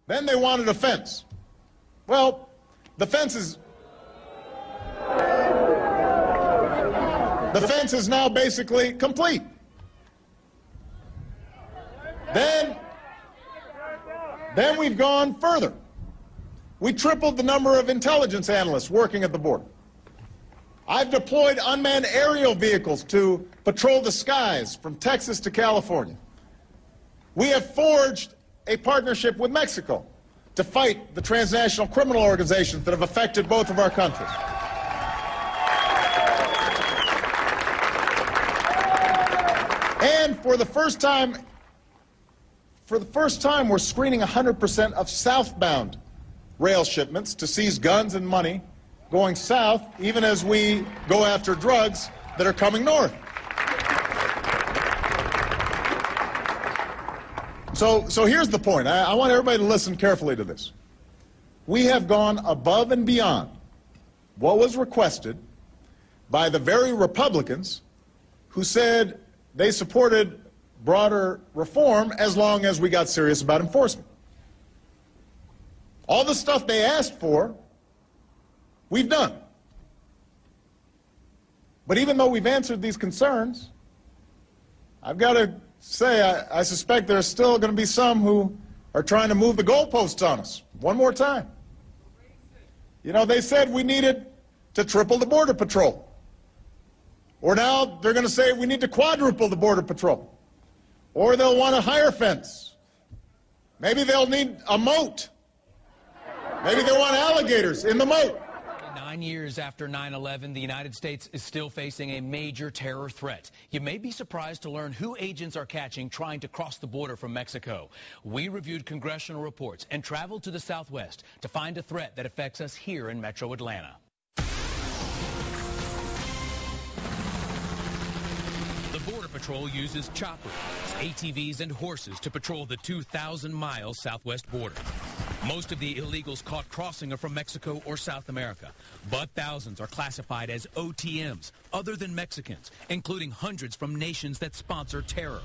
Then they wanted a fence. Well, the fence is now basically complete. Then we've gone further. We tripled the number of intelligence analysts working at the border. I've deployed unmanned aerial vehicles to patrol the skies from Texas to California. We have forged a partnership with Mexico to fight the transnational criminal organizations that have affected both of our countries. And for the first time, we're screening 100% of southbound rail shipments to seize guns and money going south, even as we go after drugs that are coming north. So here's the point. I want everybody to listen carefully to this. We have gone above and beyond what was requested by the very Republicans who said they supported broader reform as long as we got serious about enforcement. All the stuff they asked for, we've done. But even though we've answered these concerns, I've got to say I suspect there's still going to be some who are trying to move the goalposts on us one more time. You know, they said we needed to triple the Border Patrol. Or now they're going to say we need to quadruple the Border Patrol. Or they'll want a higher fence. Maybe they'll need a moat. Maybe they want alligators in the moat. 9 years after 9/11, the United States is still facing a major terror threat. You may be surprised to learn who agents are catching trying to cross the border from Mexico. We reviewed congressional reports and traveled to the Southwest to find a threat that affects us here in Metro Atlanta. The Border Patrol uses choppers, ATVs, and horses to patrol the 2,000-mile southwest border. Most of the illegals caught crossing are from Mexico or South America, but thousands are classified as OTMs, other than Mexicans, including hundreds from nations that sponsor terror.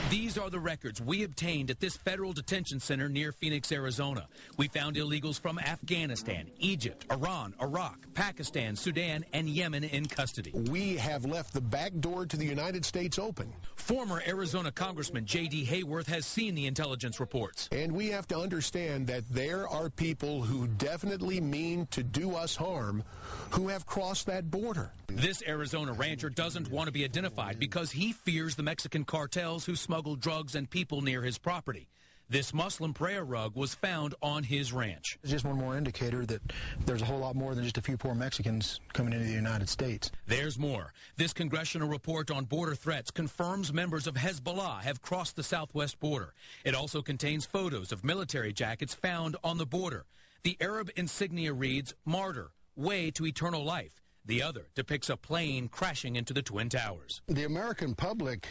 These are the records we obtained at this federal detention center near Phoenix, Arizona. We found illegals from Afghanistan, Egypt, Iran, Iraq, Pakistan, Sudan, and Yemen in custody. We have left the back door to the United States open. Former Arizona Congressman J.D. Hayworth has seen the intelligence reports. And we have to understand that there are people who definitely mean to do us harm who have crossed that border. This Arizona rancher doesn't want to be identified because he fears the Mexican cartels who smuggle drugs and people near his property. This Muslim prayer rug was found on his ranch. It's just one more indicator that there's a whole lot more than just a few poor Mexicans coming into the United States. There's more. This congressional report on border threats confirms members of Hezbollah have crossed the southwest border. It also contains photos of military jackets found on the border. The Arab insignia reads, "Martyr, way to eternal life." The other depicts a plane crashing into the Twin Towers. The American public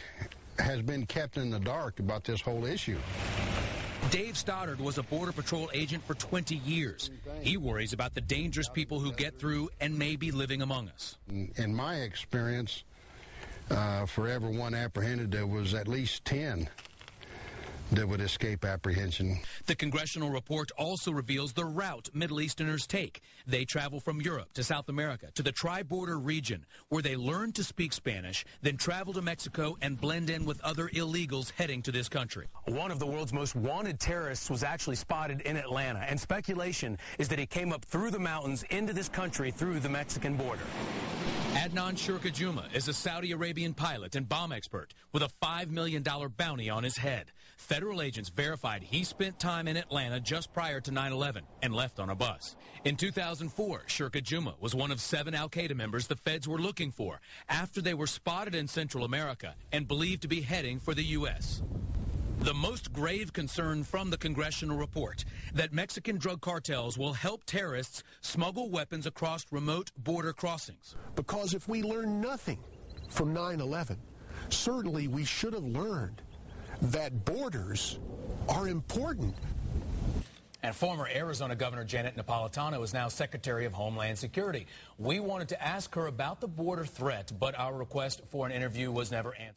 has been kept in the dark about this whole issue. Dave Stoddard was a Border Patrol agent for 20 years. He worries about the dangerous people who get through and may be living among us. In my experience, for every one apprehended, there was at least 10 that would escape apprehension. The congressional report also reveals the route Middle Easterners take. They travel from Europe to South America to the tri-border region, where they learn to speak Spanish, then travel to Mexico and blend in with other illegals heading to this country. One of the world's most wanted terrorists was actually spotted in Atlanta, and speculation is that he came up through the mountains into this country through the Mexican border. Adnan Shurka Juma is a Saudi Arabian pilot and bomb expert with a $5 million bounty on his head. Federal agents verified he spent time in Atlanta just prior to 9/11 and left on a bus. In 2004, Shurka Juma was one of 7 al-Qaeda members the feds were looking for after they were spotted in Central America and believed to be heading for the U.S. The most grave concern from the congressional report, that Mexican drug cartels will help terrorists smuggle weapons across remote border crossings. Because if we learn nothing from 9/11, certainly we should have learned that borders are important. And former Arizona Governor Janet Napolitano is now Secretary of Homeland Security. We wanted to ask her about the border threat, but our request for an interview was never answered.